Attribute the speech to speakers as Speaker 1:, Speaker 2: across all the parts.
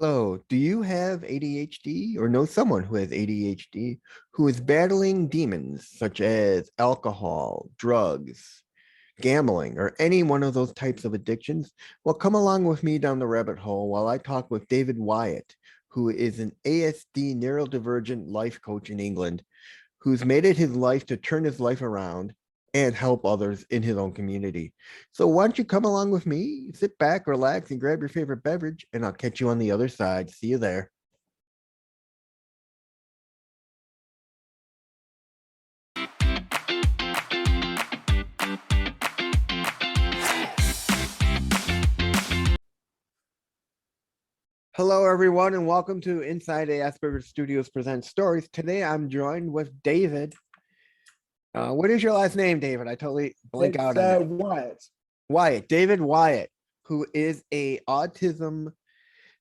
Speaker 1: Hello, do you have ADHD or know someone who has ADHD who is battling demons such as alcohol, drugs, gambling, or any one of those types of addictions? Well, come along with me down the rabbit hole while I talk with David Wyatt, who is an ASD neurodivergent life coach in England who's made it his life to turn his life around and help others in his own community. So why don't you come along with me, sit back, relax, and grab your favorite beverage, and I'll catch you on the other side. See you there. Hello, everyone, and welcome to Inside the Asperger Studios Presents Stories. Today, I'm joined with David. What is your last name, David? I totally blank out on it.
Speaker 2: Wyatt.
Speaker 1: Wyatt, David Wyatt, who is a autism,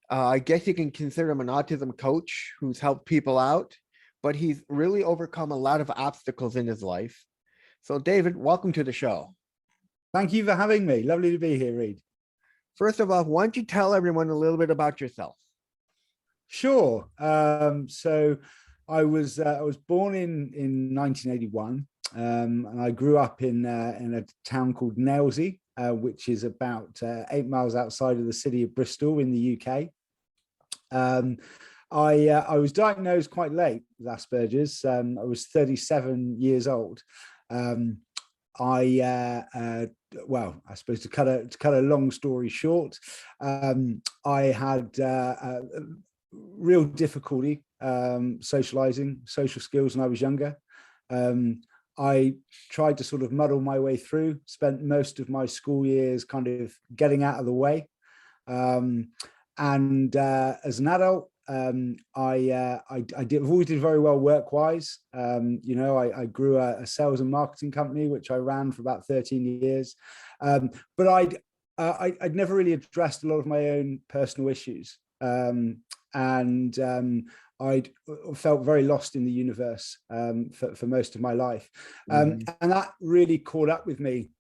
Speaker 1: I guess you can consider him an autism coach who's helped people out, but he's really overcome a lot of obstacles in his life. So, David, welcome to the show.
Speaker 2: Thank you for having me. Lovely to be here, Reed.
Speaker 1: First of all, why don't you tell everyone a little bit about yourself?
Speaker 2: Sure. So I was born in 1981, and I grew up in a town called Nailsea, which is about 8 miles outside of the city of Bristol in the UK. I was diagnosed quite late with Asperger's. I was 37 years old. Well, I suppose to cut a long story short, I had real difficulty socializing, social skills when I was younger. I tried to sort of muddle my way through, spent most of my school years kind of getting out of the way. And as an adult, I always did very well work-wise. I grew a sales and marketing company, which I ran for about 13 years. But I'd never really addressed a lot of my own personal issues. I'd felt very lost in the universe for most of my life. And that really caught up with me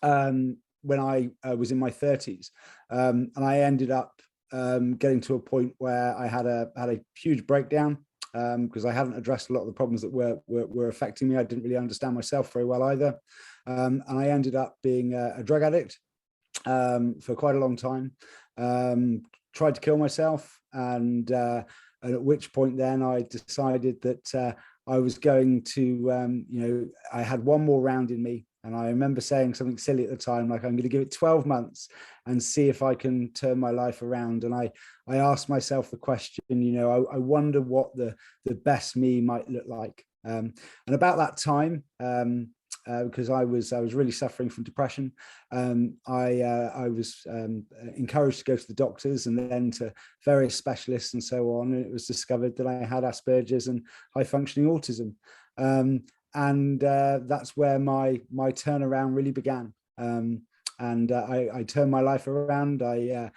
Speaker 2: when I was in my 30s. And I ended up getting to a point where I had a huge breakdown because I hadn't addressed a lot of the problems that were affecting me. I didn't really understand myself very well either. And I ended up being a drug addict for quite a long time. Tried to kill myself, and at which point then I decided that I was going to, I had one more round in me. And I remember saying something silly at the time, like, I'm going to give it 12 months and see if I can turn my life around. And I asked myself the question, I wonder what the best me might look like. And about that time, because I was really suffering from depression, I was encouraged to go to the doctors and then to various specialists and so on. And it was discovered that I had Asperger's and high functioning autism. And that's where my turnaround really began. I turned my life around. I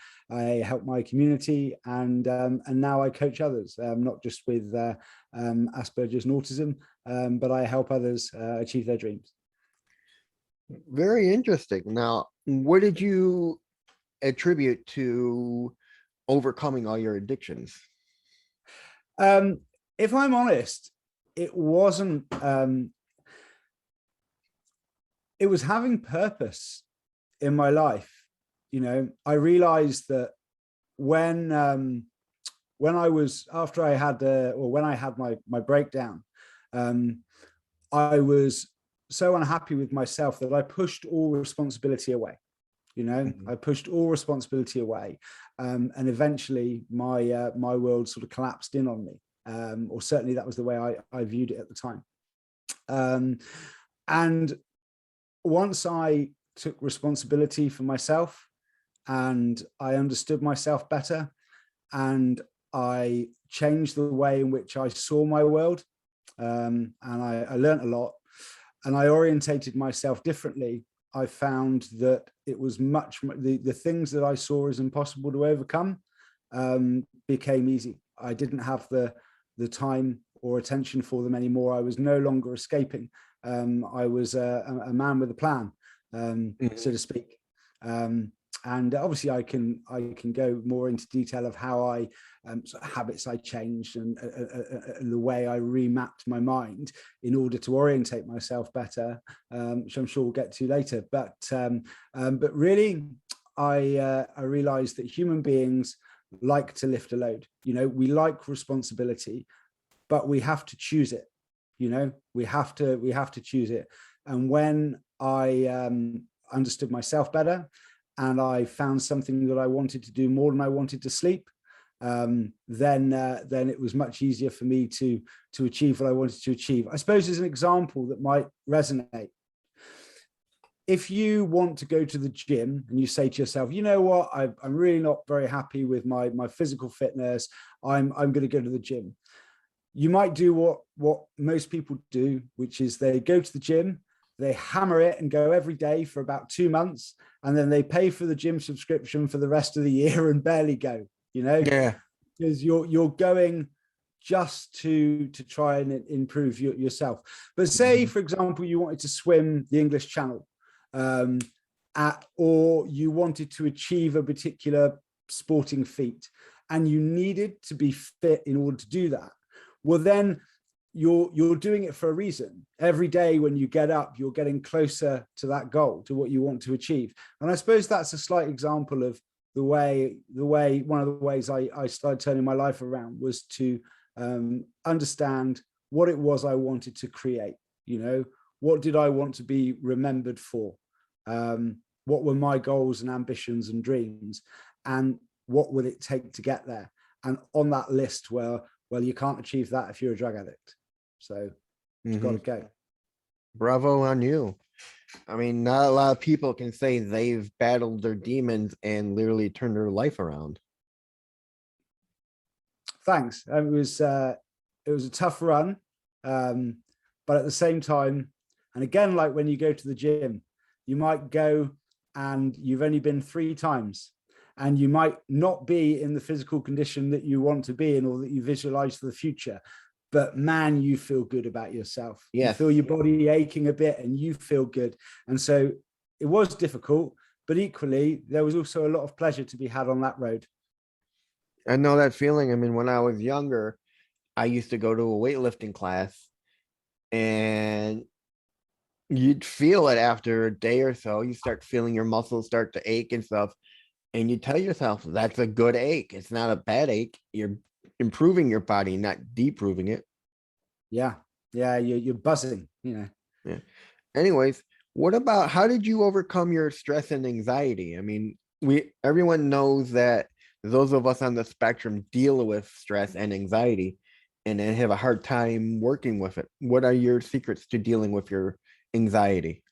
Speaker 2: helped my community, and now I coach others, not just with Asperger's and autism, but I help others achieve their dreams.
Speaker 1: Very interesting. Now, what did you attribute to overcoming all your addictions?
Speaker 2: If I'm honest, it wasn't. It was having purpose in my life. I realized that when I was after I had when I had my breakdown, I was so unhappy with myself that I pushed all responsibility away. I pushed all responsibility away, and eventually my world sort of collapsed in on me. Or certainly that was the way I viewed it at the time. And once I took responsibility for myself and I understood myself better and I changed the way in which I saw my world, and I learned a lot, and I orientated myself differently, I found that it was the things that I saw as impossible to overcome became easy. I didn't have the time or attention for them anymore. I was no longer escaping. I was a man with a plan, so to speak. and obviously I can go more into detail of how I sort of habits I changed, and the way I remapped my mind in order to orientate myself better, which I'm sure we'll get to later. But really, I realized that human beings like to lift a load. You know, we like responsibility, but we have to choose it. You know, we have to choose it. And when I understood myself better, and I found something that I wanted to do more than I wanted to sleep, then it was much easier for me to achieve what I wanted to achieve. I suppose as an example that might resonate, if you want to go to the gym and you say to yourself, you know what, I'm really not very happy with my physical fitness, I'm going to go to the gym. You might do what most people do, which is they go to the gym, they hammer it and go every day for about 2 months, and then they pay for the gym subscription for the rest of the year and barely go, you know?
Speaker 1: Yeah.
Speaker 2: Because you're going just to try and improve yourself. But say, for example, you wanted to swim the English Channel, or you wanted to achieve a particular sporting feat, and you needed to be fit in order to do that. Well, then you're doing it for a reason. Every day when you get up, you're getting closer to that goal, to what you want to achieve. And I suppose that's a slight example of the way one of the ways I started turning my life around was to understand what it was I wanted to create. You know, what did I want to be remembered for? What were my goals and ambitions and dreams, and what would it take to get there? And on that list, well, you can't achieve that if you're a drug addict. So it's got to go.
Speaker 1: Bravo on you. I mean, not a lot of people can say they've battled their demons and literally turned their life around.
Speaker 2: Thanks. It was a tough run, but at the same time, and again, like when you go to the gym, you might go and you've only been 3 times, and you might not be in the physical condition that you want to be in or that you visualize for the future. But man, you feel good about yourself.
Speaker 1: Yes.
Speaker 2: You feel your body aching a bit and you feel good. And so it was difficult, but equally, there was also a lot of pleasure to be had on that road.
Speaker 1: I know that feeling. I mean, when I was younger, I used to go to a weightlifting class, and you'd feel it after a day or so. You start feeling your muscles start to ache and stuff. And you tell yourself that's a good ache. It's not a bad ache. You're improving your body, not deproving it.
Speaker 2: Yeah. You're buzzing, you know.
Speaker 1: Yeah. Anyways, what about, how did you overcome your stress and anxiety? I mean, everyone knows that those of us on the spectrum deal with stress and anxiety and then have a hard time working with it. What are your secrets to dealing with your anxiety?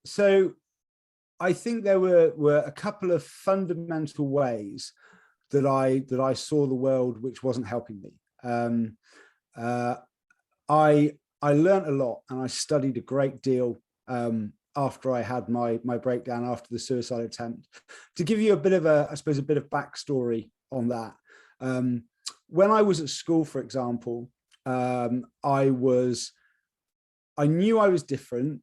Speaker 2: So I think there were a couple of fundamental ways that I saw the world which wasn't helping me. I learned a lot, and I studied a great deal after I had my breakdown after the suicide attempt. To give you a bit of I suppose a bit of backstory on that. When I was at school, for example, I knew I was different.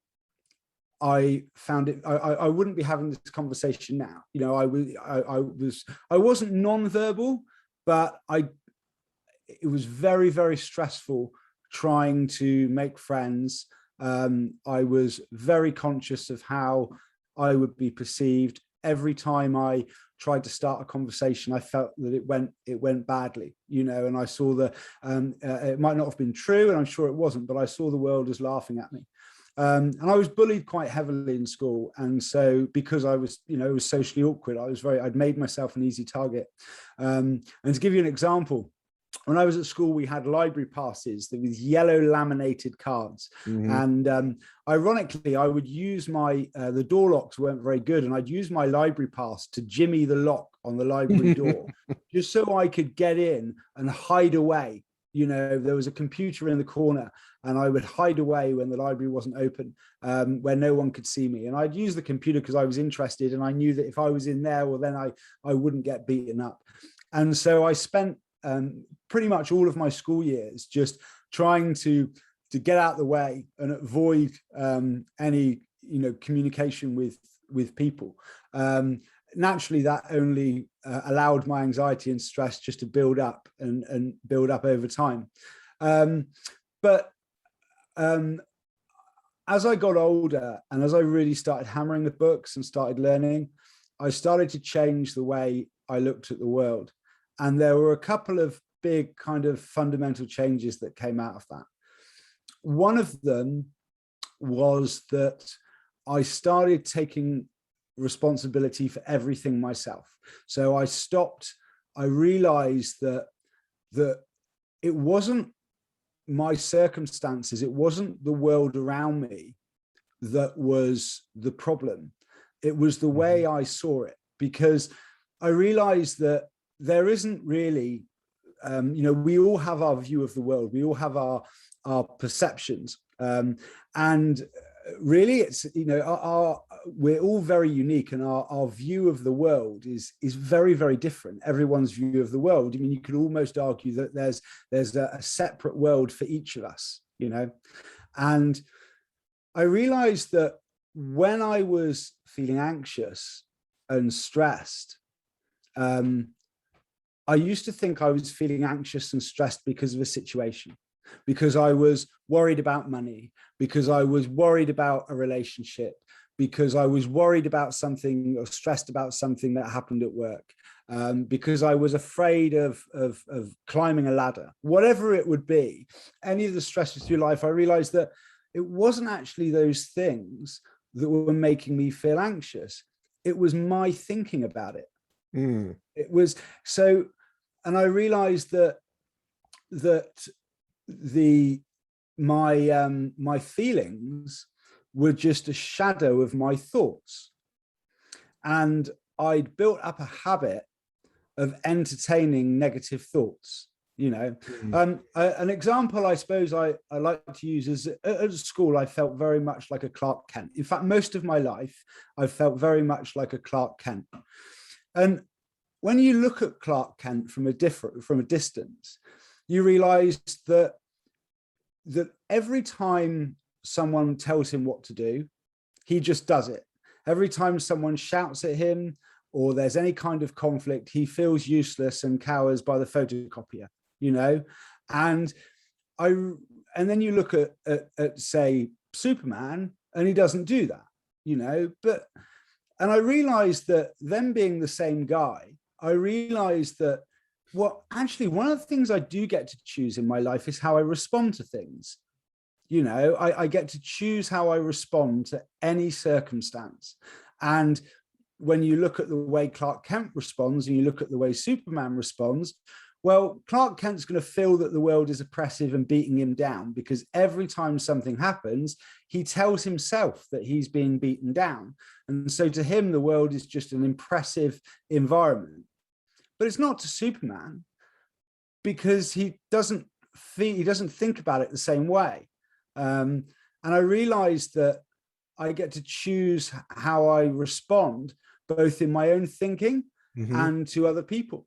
Speaker 2: I found it, I wouldn't be having this conversation now. You know, I wasn't non-verbal, but it was very, very stressful trying to make friends. I was very conscious of how I would be perceived. Every time I tried to start a conversation, I felt that it went badly, you know, and I saw it might not have been true, and I'm sure it wasn't, but I saw the world as laughing at me. And I was bullied quite heavily in school. And so because I was, you know, it was socially awkward, I'd made myself an easy target. And to give you an example, when I was at school, we had library passes with yellow laminated cards. And ironically, I would use the door locks weren't very good, and I'd use my library pass to jimmy the lock on the library door just so I could get in and hide away. You know, there was a computer in the corner, and I would hide away when the library wasn't open, where no one could see me. And I'd use the computer because I was interested, and I knew that if I was in there, well, then I wouldn't get beaten up. And so I spent pretty much all of my school years just trying to get out of the way and avoid any, you know, communication with people. Naturally, that only allowed my anxiety and stress just to build up and build up over time. But as I got older and as I really started hammering the books and started learning, I started to change the way I looked at the world. And there were a couple of big kind of fundamental changes that came out of that. One of them was that I started taking responsibility for everything myself. So I realized that it wasn't my circumstances, it wasn't the world around me that was the problem. It was the way I saw it, because I realized that there isn't really, we all have our view of the world. We all have our perceptions. And really it's, we're all very unique, and our view of the world is very, very different. Everyone's view of the world. I mean, you could almost argue that there's a separate world for each of us, and I realized that when I was feeling anxious and stressed, I used to think I was feeling anxious and stressed because of a situation, because I was worried about money, because I was worried about a relationship, because I was worried about something or stressed about something that happened at work, because I was afraid of climbing a ladder, whatever it would be, any of the stresses through life. I realized that it wasn't actually those things that were making me feel anxious. It was my thinking about it. It was so, and I realized that my feelings were just a shadow of my thoughts, and I'd built up a habit of entertaining negative thoughts. An example I suppose I like to use is at school. I felt very much like a Clark Kent. In fact, most of my life I felt very much like a Clark Kent. And when you look at Clark Kent from a distance, you realize that every time someone tells him what to do, he just does it. Every time someone shouts at him or there's any kind of conflict, he feels useless and cowers by the photocopier, and then you look at say Superman, and he doesn't do that, and I realized that them being the same guy, I realized that actually one of the things I do get to choose in my life is how I respond to things. I get to choose how I respond to any circumstance. And when you look at the way Clark Kent responds and you look at the way Superman responds, well, Clark Kent's going to feel that the world is oppressive and beating him down, because every time something happens, he tells himself that he's being beaten down. And so to him, the world is just an impressive environment. But it's not to Superman, because he doesn't think about it the same way. And I realized that I get to choose how I respond, both in my own thinking and to other people.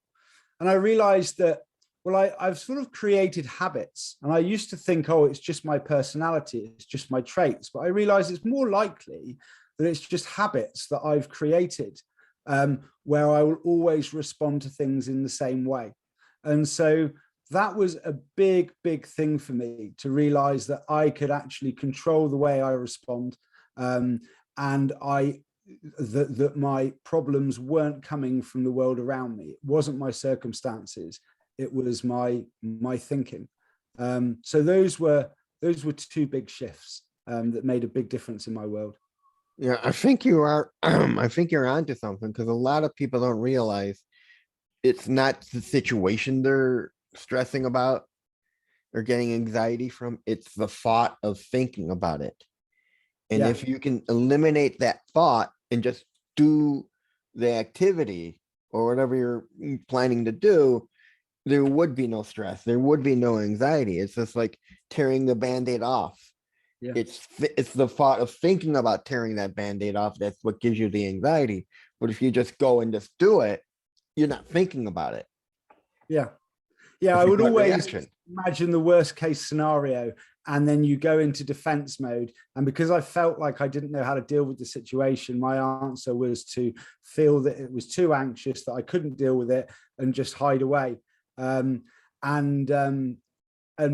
Speaker 2: And I realized that, well, I've sort of created habits, and I used to think, oh, it's just my personality, it's just my traits. But I realized it's more likely that it's just habits that I've created, where I will always respond to things in the same way. And so that was a big, big thing for me, to realize that I could actually control the way I respond, and that my problems weren't coming from the world around me. It wasn't my circumstances, it was my thinking. So those were two big shifts that made a big difference in my world.
Speaker 1: Yeah, I think you are. I think you're onto something, because a lot of people don't realize it's not the situation they're stressing about or getting anxiety from. It's the thought of thinking about it. And if you can eliminate that thought and just do the activity or whatever you're planning to do, there would be no stress. There would be no anxiety. It's just like tearing the Band-Aid off. Yeah. It's the thought of thinking about tearing that Band-Aid off that's what gives you the anxiety. But if you just go and just do it, you're not thinking about it.
Speaker 2: Yeah. I would always imagine the worst case scenario and then you go into defense mode. And because I felt like I didn't know how to deal with the situation, my answer was to feel that it was too anxious, that I couldn't deal with it, and just hide away. And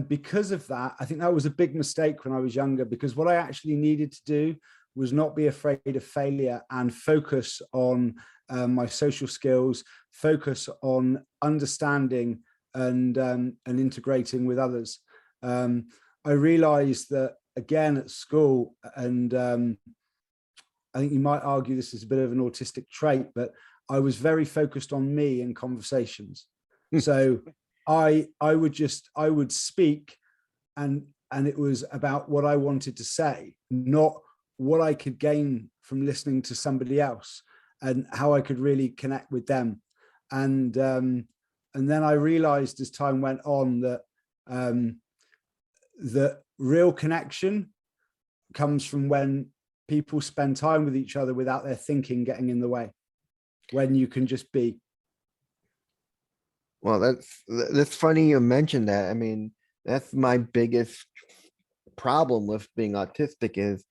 Speaker 2: because of that, I think that was a big mistake when I was younger, because what I actually needed to do was not be afraid of failure and focus on my social skills, focus on understanding and integrating with others. I realized that, again, at school, and I think you might argue this is a bit of an autistic trait, but I was very focused on me in conversations. So I would speak, and it was about what I wanted to say, not what I could gain from listening to somebody else and how I could really connect with them. And then I realized as time went on that the real connection comes from when people spend time with each other without their thinking getting in the way, when you can just be.
Speaker 1: Well, that's funny you mentioned that. I mean, that's my biggest problem with being autistic is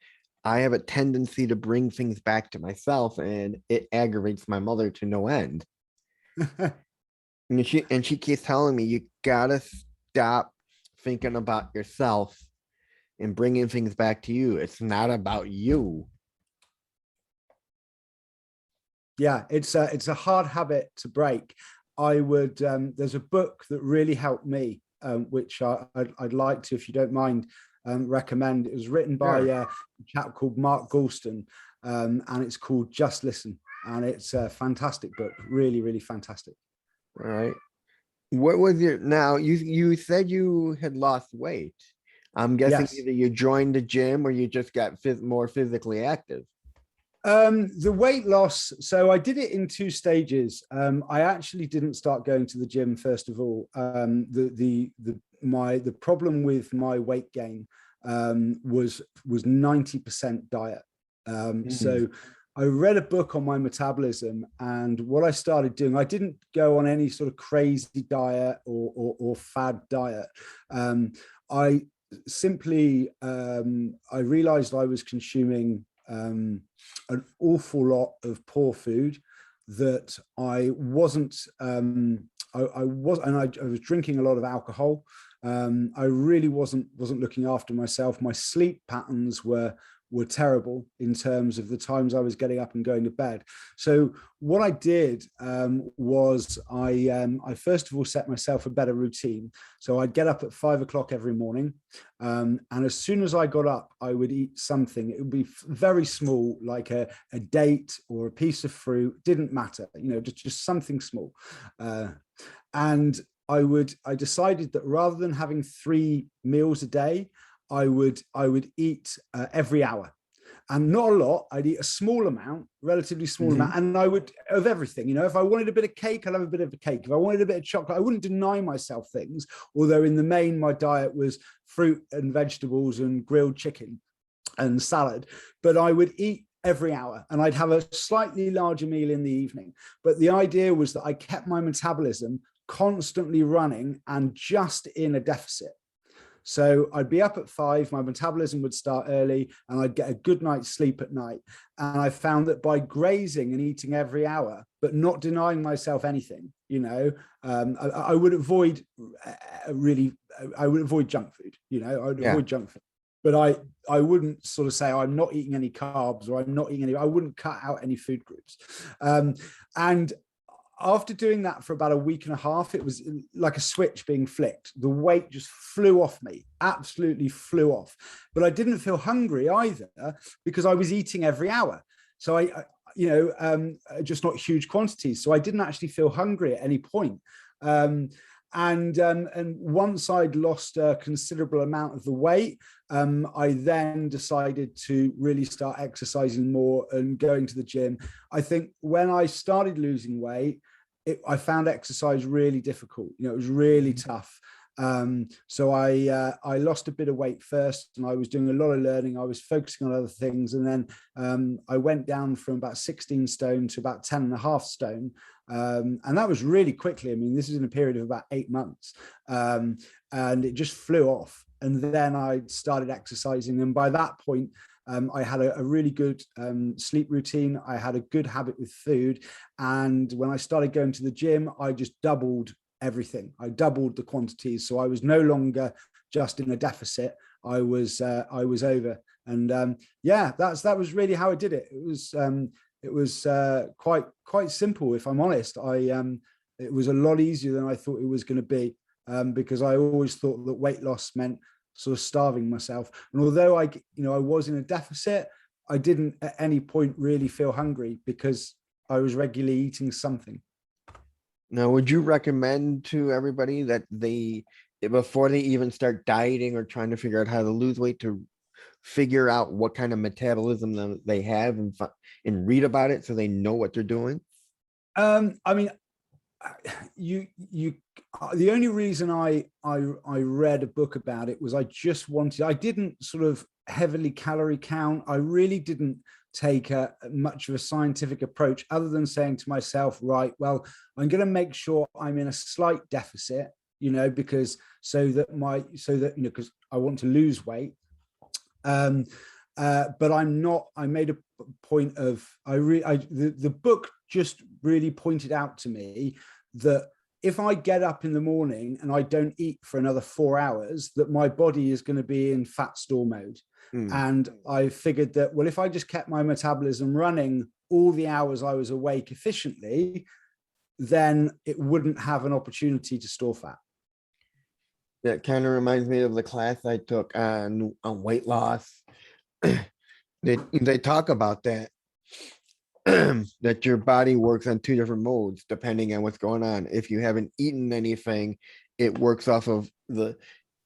Speaker 1: I have a tendency to bring things back to myself, and it aggravates my mother to no end. And she keeps telling me, you gotta stop thinking about yourself and bringing things back to you. It's not about you.
Speaker 2: Yeah, it's a hard habit to break. I would, there's a book that really helped me, which I'd like to, if you don't mind, recommend. It was written by a chap called Mark Goulston, and it's called Just Listen. And it's a fantastic book, really, really fantastic.
Speaker 1: All right. What was your, now you said you had lost weight. I'm guessing
Speaker 2: Yes.
Speaker 1: either you joined the gym or you just got more physically active.
Speaker 2: The weight loss, so I did it in two stages. I actually didn't start going to the gym first of all. The problem with my weight gain was 90% diet. So I read a book on my metabolism, and what I started doing, I didn't go on any sort of crazy diet or fad diet. I simply, I realized I was consuming an awful lot of poor food, that I wasn't, I was drinking a lot of alcohol. I really wasn't looking after myself. My sleep patterns were terrible in terms of the times I was getting up and going to bed. So what I did was I first of all set myself a better routine. So I'd get up at 5 o'clock every morning. And as soon as I got up, I would eat something. It would be very small, like a date or a piece of fruit, didn't matter, you know, just something small. And I decided that rather than having 3 meals a day, I would eat every hour, and not a lot. I'd eat a small amount, relatively small amount, and I would, of everything. You know, if I wanted a bit of cake, I'd have a bit of a cake. If I wanted a bit of chocolate, I wouldn't deny myself things. Although in the main, my diet was fruit and vegetables and grilled chicken and salad, but I would eat every hour, and I'd have a slightly larger meal in the evening. But the idea was that I kept my metabolism constantly running and just in a deficit. So I'd be up at 5, my metabolism would start early, and I'd get a good night's sleep at night. And I found that by grazing and eating every hour, but not denying myself anything, you know, I would avoid junk food, you know, I would avoid junk food. But I wouldn't sort of say, oh, I'm not eating any carbs, or I'm not eating any, I wouldn't cut out any food groups. And after doing that for about a week and a half, it was like a switch being flicked. The weight just flew off me, absolutely flew off. But I didn't feel hungry either, because I was eating every hour. So I you know, just not huge quantities. So I didn't actually feel hungry at any point. And once I'd lost a considerable amount of the weight, I then decided to really start exercising more and going to the gym. I think when I started losing weight, I found exercise really difficult. You know, it was really tough. So I lost a bit of weight first, and I was doing a lot of learning. I was focusing on other things. And then I went down from about 16 stone to about 10 and a half stone. And that was really quickly. I mean, this is in a period of about 8 months. And it just flew off. and then I started exercising. And by that point, I had a really good sleep routine. I had a good habit with food. And when I started going to the gym, I just doubled everything. I doubled the quantities. So I was no longer just in a deficit. I was over. And yeah, that was really how I did it. It was quite simple, if I'm honest. It was a lot easier than I thought it was going to be, because I always thought that weight loss meant sort of starving myself. And although I was in a deficit, I didn't at any point really feel hungry because I was regularly eating something.
Speaker 1: Now, would you recommend to everybody that before they even start dieting or trying to figure out how to lose weight, to figure out what kind of metabolism they have and read about it so they know what they're doing?
Speaker 2: I mean, the only reason I read a book about it was I didn't sort of heavily calorie count. I really didn't take much of a scientific approach, other than saying to myself, right, well, I'm going to make sure I'm in a slight deficit, because because I want to lose weight. But I'm not. I made a point of the book just really pointed out to me that if I get up in the morning and I don't eat for another 4 hours, that my body is going to be in fat store mode. And I figured that, well, if I just kept my metabolism running all the hours I was awake efficiently, then it wouldn't have an opportunity to store fat.
Speaker 1: That kind of reminds me of the class I took on weight loss. They talk about that, that your body works on 2 different modes depending on what's going on. If you haven't eaten anything, it works off of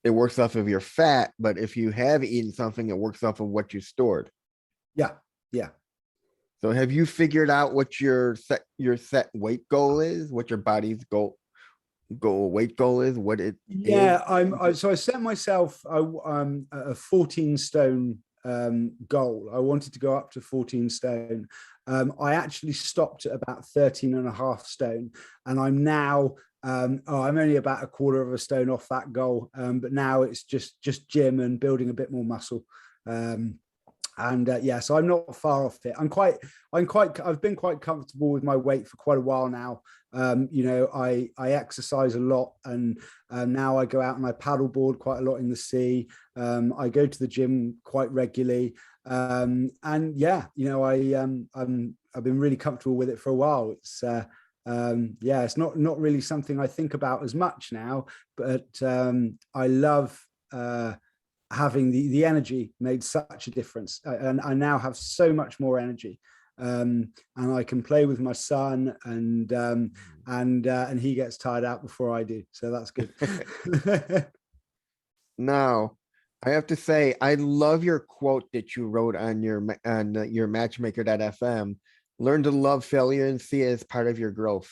Speaker 1: your fat, but if you have eaten something, it works off of what you stored.
Speaker 2: Yeah.
Speaker 1: So have you figured out what your set weight goal is, what your body's weight goal is, what it is?
Speaker 2: So I set myself a 14 stone goal. I wanted to go up to 14 stone. I actually stopped at about 13 and a half stone, and I'm now I'm only about a quarter of a stone off that goal, but now it's just gym and building a bit more muscle. So I'm not far off it. I've been quite comfortable with my weight for quite a while now. I exercise a lot, and now I go out and I paddleboard quite a lot in the sea. I go to the gym quite regularly. I've been really comfortable with it for a while. It's not really something I think about as much now, but I love having the energy made such a difference, and I now have so much more energy, and I can play with my son, and he gets tired out before I do, so that's good.
Speaker 1: Now, I have to say, I love your quote that you wrote on your matchmaker.fm. Learn to love failure and see it as part of your growth.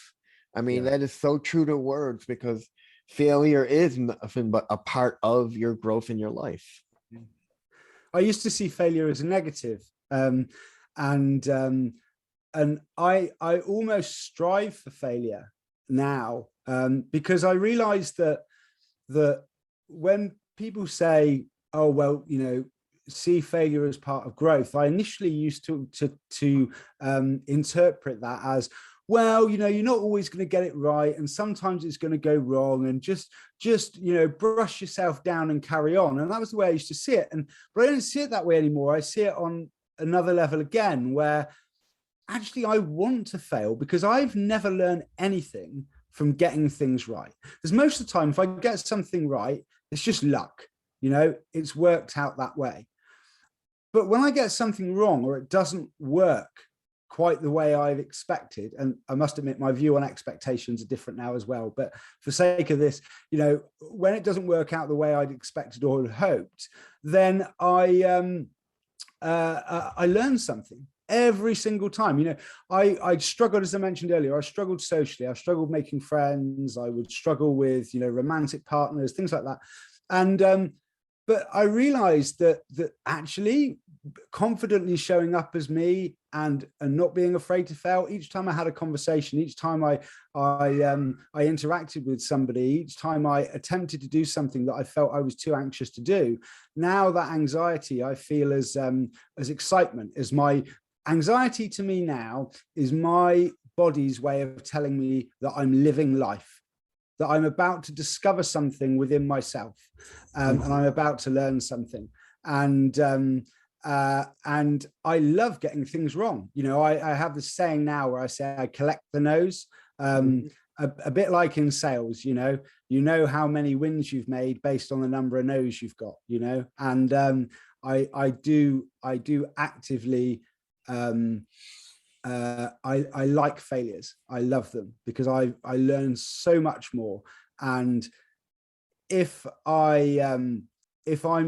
Speaker 1: I mean, that is so true to words, because failure is nothing but a part of your growth in your life.
Speaker 2: I used to see failure as a negative, and I almost strive for failure now, because I realized that when people say, oh, well, see failure as part of growth, I initially used to interpret that as, well, you're not always going to get it right, and sometimes it's going to go wrong, and just brush yourself down and carry on. And that was the way I used to see it. But I don't see it that way anymore. I see it on another level again, where actually I want to fail, because I've never learned anything from getting things right. Because most of the time, if I get something right, it's just luck. It's worked out that way. But when I get something wrong, or it doesn't work quite the way I've expected, and I must admit my view on expectations are different now as well, but for sake of this, when it doesn't work out the way I'd expected or had hoped, then I learn something every single time. I struggled, as I mentioned earlier, I struggled socially, I struggled making friends, I would struggle with romantic partners, things like that. And but I realized that actually confidently showing up as me and not being afraid to fail. Each time I had a conversation, each time I interacted with somebody, each time I attempted to do something that I felt I was too anxious to do, now that anxiety I feel as excitement. As my anxiety to me now is my body's way of telling me that I'm living life, that I'm about to discover something within myself, and I'm about to learn something. And I love getting things wrong. You know, I have this saying now where I say I collect the no's, a bit like in sales. You know how many wins you've made based on the number of no's you've got. You know, and I do actively. I like failures. I love them because I learn so much more. And if I'm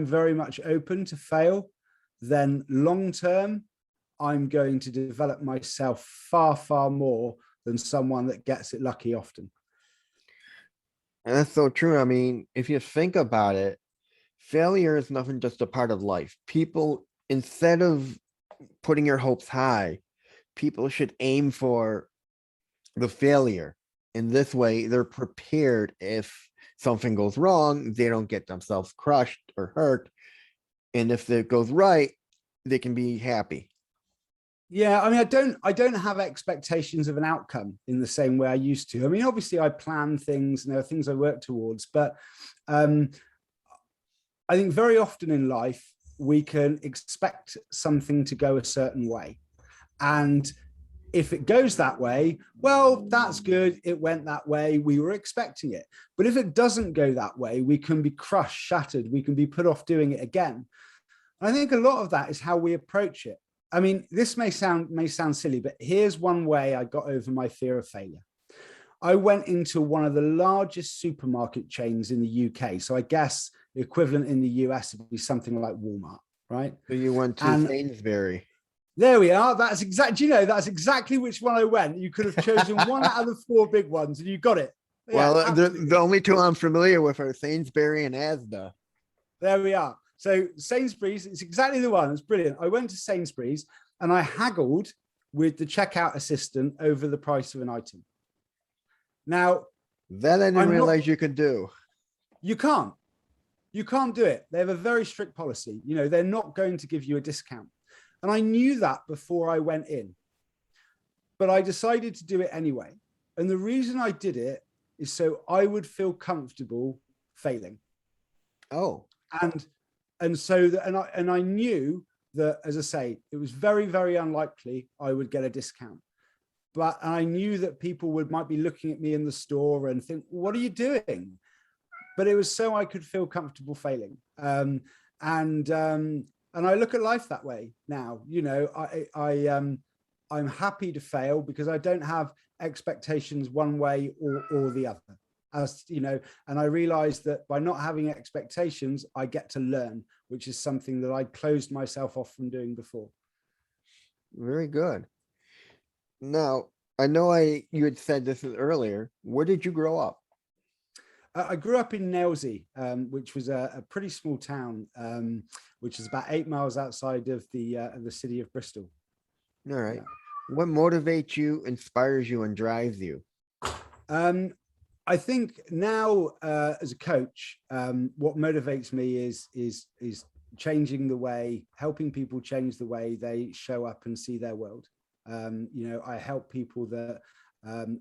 Speaker 2: very much open to fail, then long term, I'm going to develop myself far, far more than someone that gets it lucky often.
Speaker 1: And that's so true. I mean, if you think about it, failure is nothing, just a part of life. People, instead of putting your hopes high, people should aim for the failure. In this way, they're prepared. If something goes wrong, they don't get themselves crushed or hurt. And if it goes right, they can be happy.
Speaker 2: Yeah, I mean, I don't have expectations of an outcome in the same way I used to. I mean, obviously I plan things and there are things I work towards, but I think very often in life, we can expect something to go a certain way. And if it goes that way, well, that's good. It went that way. We were expecting it. But if it doesn't go that way, we can be crushed, shattered. We can be put off doing it again. And I think a lot of that is how we approach it. I mean, this may sound silly, but here's one way I got over my fear of failure. I went into one of the largest supermarket chains in the UK. So I guess the equivalent in the US would be something like Walmart, right?
Speaker 1: So you went to Sainsbury.
Speaker 2: There we are. That's exactly, that's exactly which one I went. You could have chosen one out of the 4 big ones and you got it.
Speaker 1: Yeah, well, the only 2 I'm familiar with are Sainsbury and Asda.
Speaker 2: There we are. So Sainsbury's, it's exactly the one. It's brilliant. I went to Sainsbury's and I haggled with the checkout assistant over the price of an item. Now,
Speaker 1: that I didn't realize you could do.
Speaker 2: You can't do it. They have a very strict policy. You know, they're not going to give you a discount. And I knew that before I went in, but I decided to do it anyway. And the reason I did it is so I would feel comfortable failing.
Speaker 1: Oh,
Speaker 2: and I knew that, as I say, it was very, very unlikely I would get a discount. But I knew that people might be looking at me in the store and think, what are you doing? But it was so I could feel comfortable failing. And I look at life that way now. You know, I'm happy to fail because I don't have expectations one way or the other. As you know, and I realized that by not having expectations, I get to learn, which is something that I closed myself off from doing before.
Speaker 1: Very good. Now, I know you had said this earlier. Where did you grow up?
Speaker 2: I grew up in Nailsea, which was a pretty small town, which is about 8 miles outside of the city of Bristol.
Speaker 1: All right. Yeah. What motivates you, inspires you, and drives you?
Speaker 2: I think now, as a coach, what motivates me is changing the way, helping people change the way they show up and see their world. You know, I help people that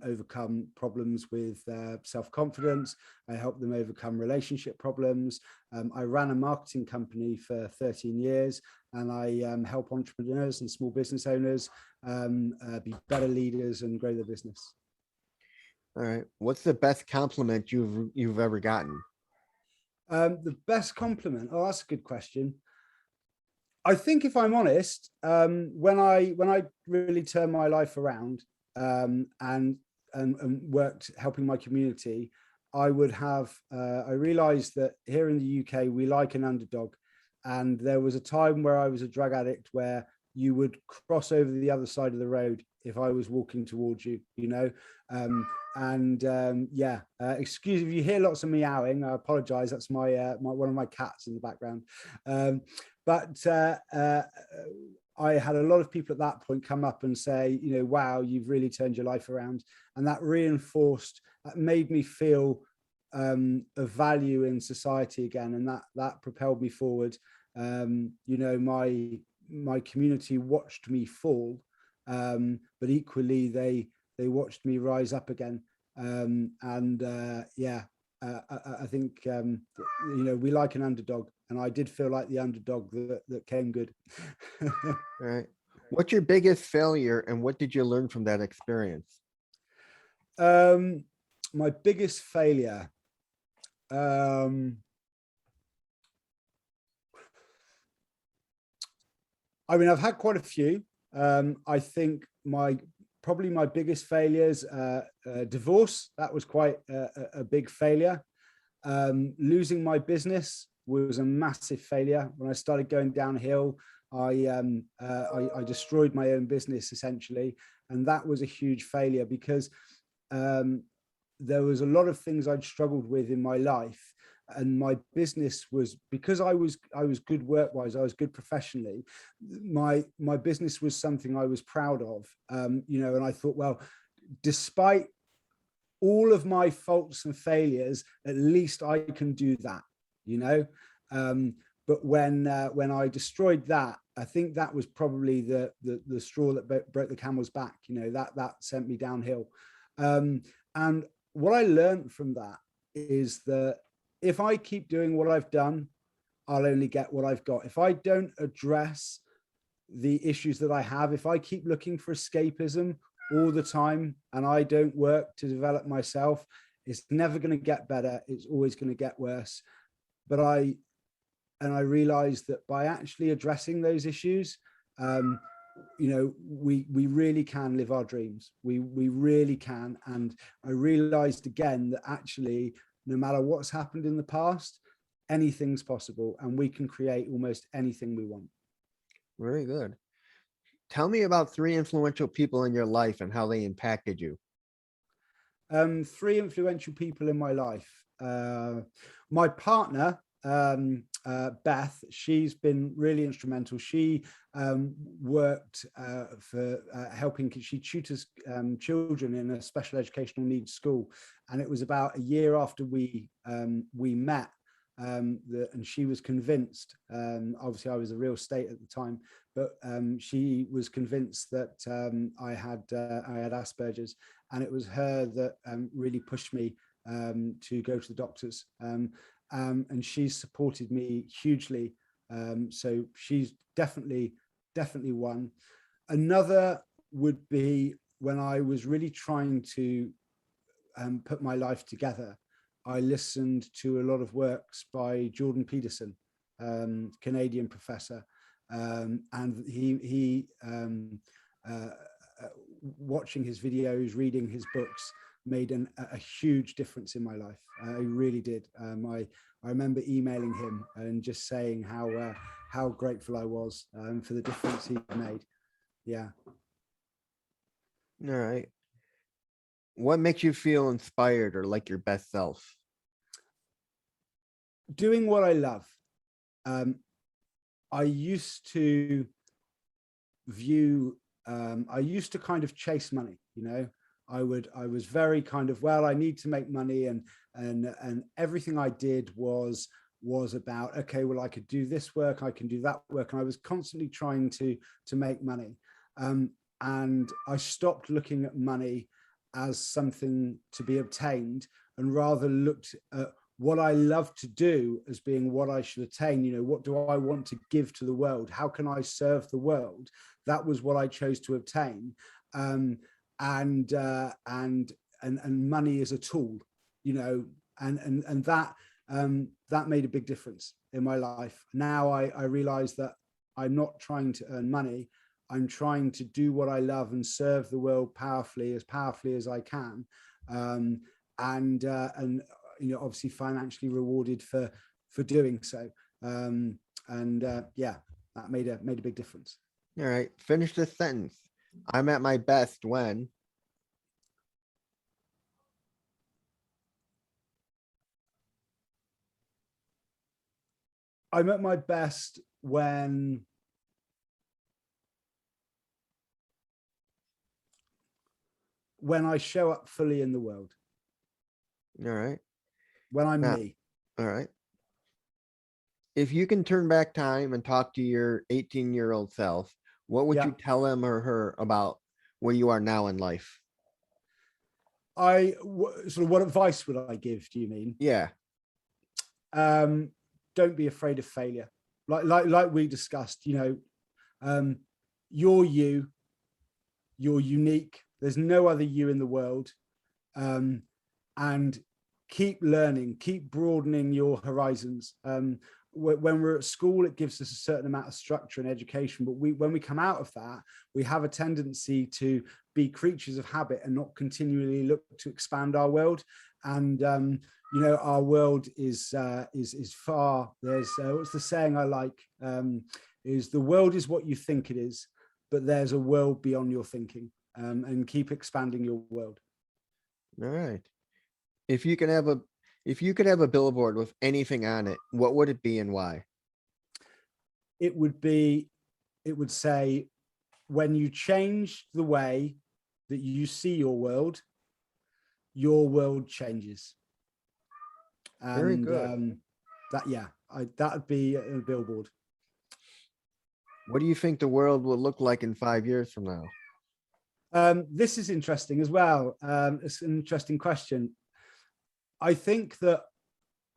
Speaker 2: overcome problems with self-confidence. I help them overcome relationship problems. I ran a marketing company for 13 years, and I help entrepreneurs and small business owners be better leaders and grow their business.
Speaker 1: All right. What's the best compliment you've ever gotten?
Speaker 2: The best compliment? Oh, that's a good question. I think, if I'm honest, when I really turned my life around and worked helping my community, I realized that here in the UK, we like an underdog. And there was a time where I was a drug addict where you would cross over the other side of the road if I was walking towards you, you know, Yeah, excuse if you hear lots of meowing. I apologize. That's my one of my cats in the background. But I had a lot of people at that point come up and say, you know, wow, you've really turned your life around, and that reinforced, that made me feel of value in society again, and that propelled me forward. You know, my community watched me fall, but equally they watched me rise up again. Yeah, I think you know, we like an underdog, and I did feel like the underdog that came good.
Speaker 1: All right. What's your biggest failure and what did you learn from that experience?
Speaker 2: My biggest failure. I mean, I've had quite a few. I think probably my biggest failures, divorce. That was quite a big failure. Losing my business was a massive failure. When I started going downhill, I destroyed my own business essentially, and that was a huge failure because there was a lot of things I'd struggled with in my life, and my business was, because I was good work wise, I was good professionally. My business was something I was proud of, you know, and I thought, well, despite all of my faults and failures, at least I can do that, you know. But when I destroyed that, I think that was probably the straw that broke the camel's back, you know, that sent me downhill. And what I learned from that is that if I keep doing what I've done, I'll only get what I've got. If I don't address the issues that I have, if I keep looking for escapism all the time and I don't work to develop myself, it's never going to get better. It's always going to get worse. But I realized that by actually addressing those issues, you know, we really can live our dreams. We really can. And I realized again that actually, no matter what's happened in the past, anything's possible, and we can create almost anything we want.
Speaker 1: Very good. Tell me about 3 influential people in your life and how they impacted you.
Speaker 2: 3 influential people in my life. My partner, Beth, she's been really instrumental. She worked for helping, she tutors children in a special educational needs school, and it was about a year after we met, and she was convinced, obviously I was a real estate at the time, but she was convinced that I had Asperger's, and it was her that really pushed me to go to the doctors. And she's supported me hugely. So she's definitely one. Another would be when I was really trying to put my life together. I listened to a lot of works by Jordan Peterson, Canadian professor, and he watching his videos, reading his books, made a huge difference in my life. It really did. I remember emailing him and just saying how grateful I was for the difference he made. Yeah.
Speaker 1: All right. What makes you feel inspired or like your best self?
Speaker 2: Doing what I love. I used to kind of chase money, you know. I was very kind of, well, I need to make money, and everything I did was about, okay, well, I could do this work, I can do that work, and I was constantly trying to make money. And I stopped looking at money as something to be obtained, and rather looked at what I love to do as being what I should attain. You know, what do I want to give to the world? How can I serve the world? That was what I chose to obtain. And money is a tool, you know, and that made a big difference in my life. Now I realize that I'm not trying to earn money. I'm trying to do what I love and serve the world powerfully as I can. And you know, obviously financially rewarded for doing so. Yeah, that made a big difference.
Speaker 1: All right, finish this sentence. I'm at my best when.
Speaker 2: I'm at my best when I show up fully in the world,
Speaker 1: All right.
Speaker 2: when I'm
Speaker 1: Now,
Speaker 2: me.
Speaker 1: all right. If you can turn back time and talk to your 18-year-old self, what would
Speaker 2: Yeah.
Speaker 1: you tell him or her about where you are now in life?
Speaker 2: Sort of, what advice would I give, do you mean?
Speaker 1: Yeah.
Speaker 2: Don't be afraid of failure. Like we discussed, you're you, you're unique. There's no other you in the world. And keep learning, keep broadening your horizons. When we're at school, it gives us a certain amount of structure and education, but when we come out of that, we have a tendency to be creatures of habit and not continually look to expand our world. And our world is far. There's what's the saying I like, is the world is what you think it is, but there's a world beyond your thinking. And keep expanding your world.
Speaker 1: All right. If you can have a if you could have a billboard with anything on it, what would it be and why?
Speaker 2: It would say, when you change the way that you see your world changes.
Speaker 1: Very
Speaker 2: And
Speaker 1: good.
Speaker 2: that would be a billboard.
Speaker 1: What do you think the world will look like in 5 years from now?
Speaker 2: This is interesting as well. It's an interesting question. I think that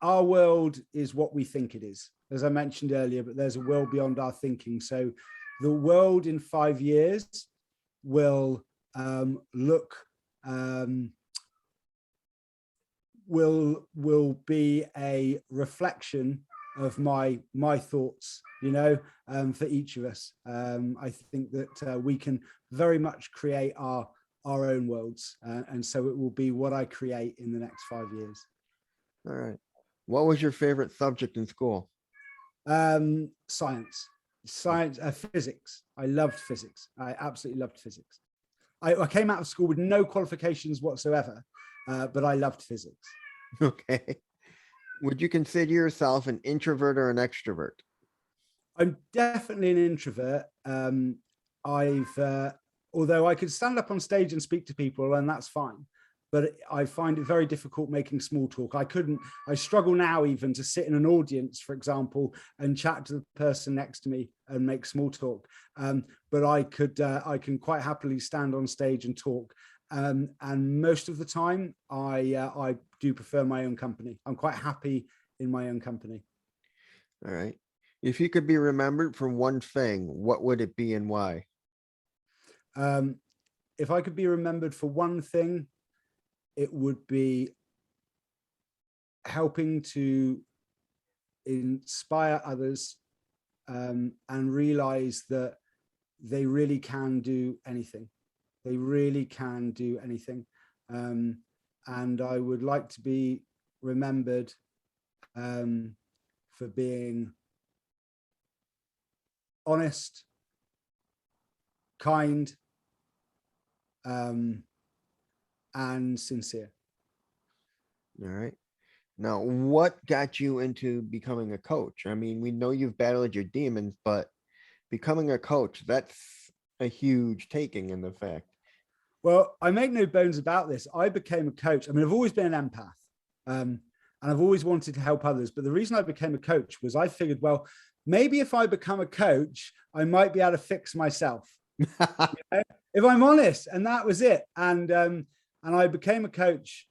Speaker 2: our world is what we think it is, as I mentioned earlier, but there's a world beyond our thinking. So the world in 5 years will look will be a reflection of my thoughts, for each of us. I think that we can very much create our own worlds, and so it will be what I create in the next 5 years.
Speaker 1: All right. What was your favorite subject in school?
Speaker 2: Science, physics. I loved physics. I absolutely loved physics. I came out of school with no qualifications whatsoever, but I loved physics.
Speaker 1: Okay. Would you consider yourself an introvert or an extrovert?
Speaker 2: I'm definitely an introvert. Although I could stand up on stage and speak to people, and that's fine, but I find it very difficult making small talk. I struggle now even to sit in an audience, for example, and chat to the person next to me and make small talk. But I can quite happily stand on stage and talk. And most of the time, I do prefer my own company. I'm quite happy in my own company.
Speaker 1: All right. If you could be remembered for one thing, what would it be and why?
Speaker 2: If I could be remembered for one thing, it would be helping to inspire others, and realize that they really can do anything. They really can do anything. And I would like to be remembered for being honest, kind, and sincere.
Speaker 1: All right. Now, what got you into becoming a coach? I mean, we know you've battled your demons, but becoming a coach, that's a huge taking in the fact.
Speaker 2: Well, I make no bones about this. I became a coach. I mean, I've always been an empath, and I've always wanted to help others. But the reason I became a coach was I figured, well, maybe if I become a coach, I might be able to fix myself. If I'm honest, and that was it. And I became a coach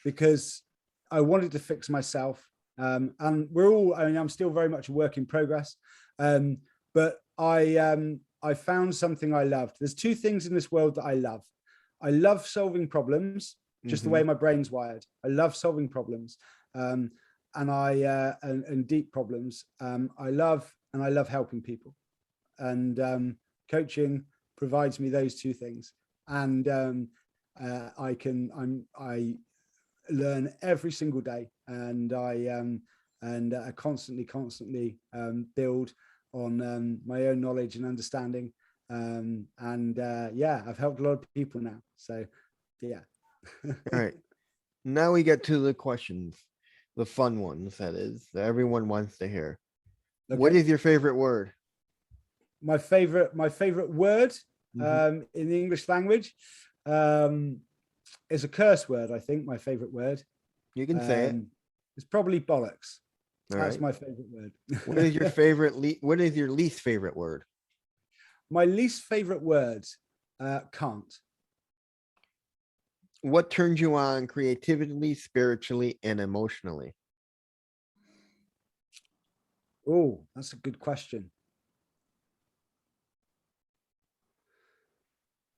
Speaker 2: because I wanted to fix myself. And I'm still very much a work in progress. But I found something I loved. There's two things in this world that I love. I love solving problems, just the way my brain's wired. I love solving problems, and deep problems. I love helping people, and coaching provides me those two things. And I learn every single day, and I constantly build on my own knowledge and understanding. I've helped a lot of people now. So, yeah.
Speaker 1: All right. Now we get to the questions. The fun ones, that is, that everyone wants to hear. What
Speaker 2: Okay.
Speaker 1: is your favorite word?
Speaker 2: My favorite word
Speaker 1: Mhm.
Speaker 2: in the English language um, is a curse word. I think my favorite word
Speaker 1: You can say it.
Speaker 2: um, is probably bollocks.
Speaker 1: All
Speaker 2: That's
Speaker 1: right.
Speaker 2: my favorite
Speaker 1: What is your
Speaker 2: word.
Speaker 1: favorite? What is your least favorite word?
Speaker 2: My least favorite word, can't.
Speaker 1: What turns you on creatively, spiritually, and emotionally?
Speaker 2: Oh, that's a good question.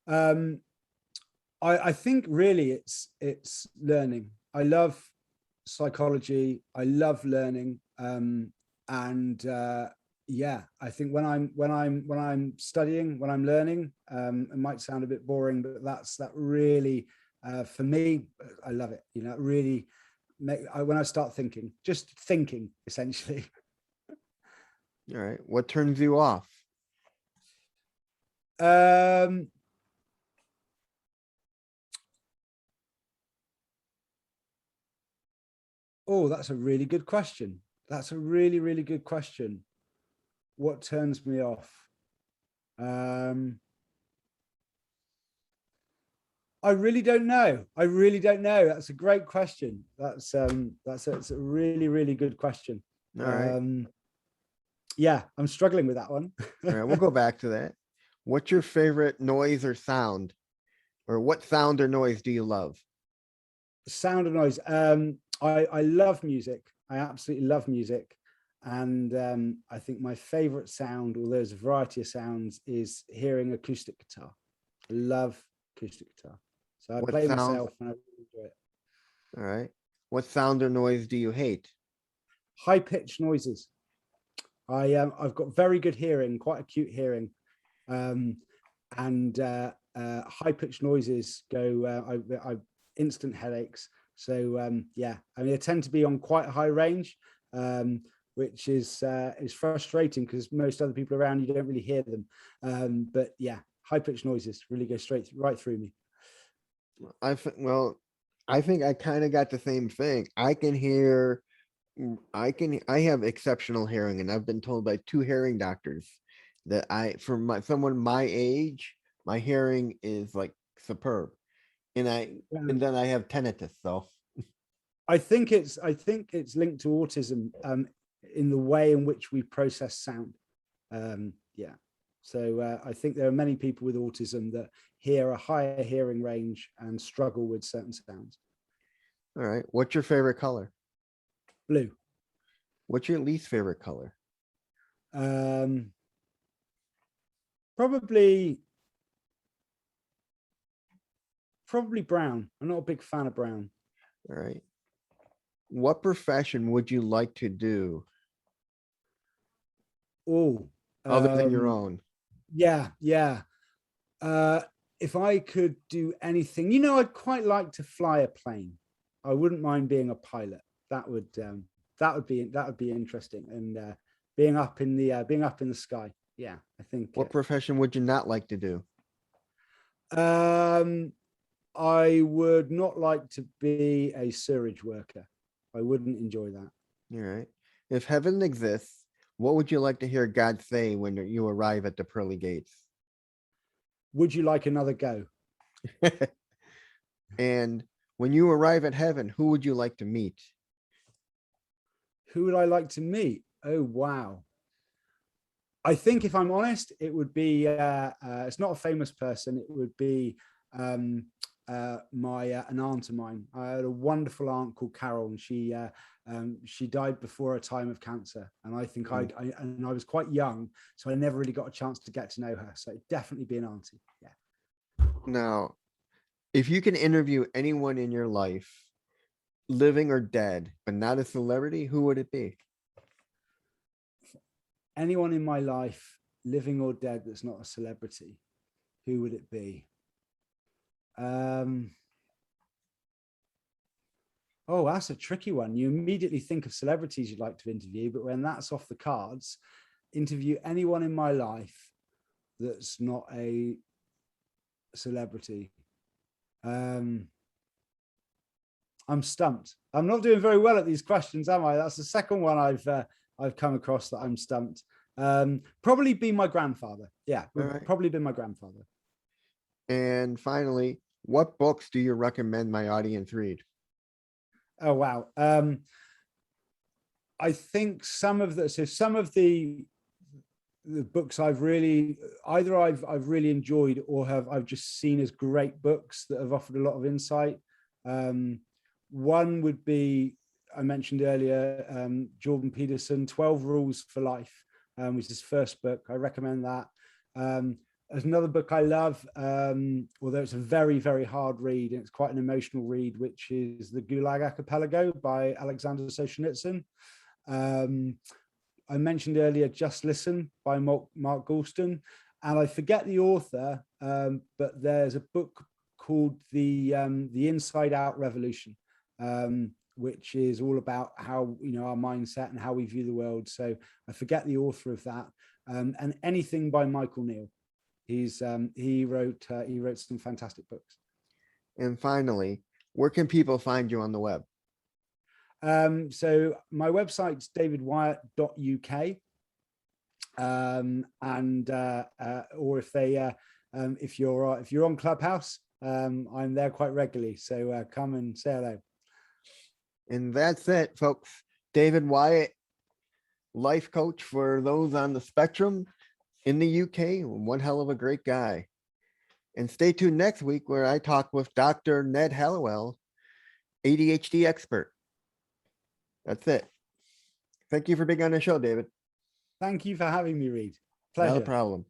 Speaker 2: Um, I think really it's learning. I love psychology. I love learning. And yeah, I think when I'm studying, when I'm learning, it might sound a bit boring, but that really for me, I love it. You know, it really when I start thinking, just thinking essentially.
Speaker 1: All right. What turns you off?
Speaker 2: Um, oh, that's a really good question. That's a really, really good question. What turns me off? Um, I really don't know. I really don't know. That's a great question. That's a really, really good question.
Speaker 1: All right.
Speaker 2: Um, yeah, I'm struggling with that one.
Speaker 1: All right. We'll go back to that. What's your favorite noise or sound? Or what sound or noise do you love?
Speaker 2: Sound and noise. I love music. I absolutely love music. And I think my favorite sound, although there's a variety of sounds, is hearing acoustic guitar. I love acoustic guitar. So I
Speaker 1: What
Speaker 2: play
Speaker 1: sound?
Speaker 2: myself and I really enjoy it.
Speaker 1: All right. What sound or noise do you hate?
Speaker 2: High pitched noises. I've got very good hearing, quite acute hearing, um, and high pitched noises go. I instant headaches. So yeah, I mean, they tend to be on quite a high range, which is frustrating because most other people around you don't really hear them. But yeah, high pitched noises really go straight right through me.
Speaker 1: Well, I think I kind of got the same thing. I have exceptional hearing, and I've been told by two hearing doctors that for someone my age, my hearing is like superb. And
Speaker 2: Um,
Speaker 1: and then I have tinnitus, so
Speaker 2: I think it's linked to autism in the way in which we process sound. Yeah. So I think there are many people with autism that hear a higher hearing range and struggle with certain sounds.
Speaker 1: all right. What's your favorite color?
Speaker 2: Blue.
Speaker 1: What's your least favorite color?
Speaker 2: Um, probably probably brown. I'm not a big fan of brown.
Speaker 1: All right. What profession would you like to do
Speaker 2: Oh,
Speaker 1: other than your
Speaker 2: um,
Speaker 1: own?
Speaker 2: yeah, yeah. Uh, if I could do anything, you know, I'd quite like to fly a plane. I wouldn't mind being a pilot. That would be interesting. And being up in the sky. Yeah, I think.
Speaker 1: What profession would you not like to do?
Speaker 2: I would not like to be a sewage worker. I wouldn't enjoy that.
Speaker 1: All right. If heaven exists, what would you like to hear God say when you arrive at the pearly gates?
Speaker 2: Would you like another go?
Speaker 1: And when you arrive at heaven, who would you like to meet?
Speaker 2: Who would I like to meet? Oh, wow. I think if I'm honest, it would be it's not a famous person. It would be my an aunt of mine. I had a wonderful aunt called Carol, and she died before her time of cancer. And I think
Speaker 1: Mm.
Speaker 2: I was quite young, so I never really got a chance to get to know her. So it'd definitely be an auntie. Yeah.
Speaker 1: Now, if you can interview anyone in your life, living or dead, but not a celebrity, who would it be?
Speaker 2: Anyone in my life, living or dead, that's not a celebrity, who would it be? Um, Oh, that's a tricky one. You immediately think of celebrities you'd like to interview, but when that's off the cards, interview anyone in my life that's not a celebrity. Um, I'm stumped. I'm not doing very well at these questions, am I? That's the second one I've come across that I'm stumped. Probably be my grandfather. Yeah,
Speaker 1: All
Speaker 2: would
Speaker 1: right.
Speaker 2: probably be my grandfather.
Speaker 1: And finally, what books do you recommend my audience read?
Speaker 2: Oh wow. I think some of the books I've really I've really enjoyed or I've just seen as great books that have offered a lot of insight. One would be, I mentioned earlier, Jordan Peterson, 12 Rules for Life, which is his first book. I recommend that. There's another book I love, although it's a very, very hard read and it's quite an emotional read, which is The Gulag Archipelago by Alexander Solzhenitsyn. I mentioned earlier Just Listen by Mark Goulston, and I forget the author, but there's a book called the Inside Out Revolution, which is all about how, you know, our mindset and how we view the world. So I forget the author of that. And anything by Michael Neal. He wrote some fantastic books.
Speaker 1: And finally, where can people find you on the web?
Speaker 2: So my website's davidwyatt.uk. Or if you're on Clubhouse, I'm there quite regularly. So come and say hello.
Speaker 1: And that's it, folks. David Wyatt, life coach for those on the spectrum in the UK. One hell of a great guy. And stay tuned next week where I talk with Dr. Ned Hallowell, ADHD expert. That's it. Thank you for being on the show, David.
Speaker 2: Thank you for having me, Reed. Pleasure.
Speaker 1: Not a problem.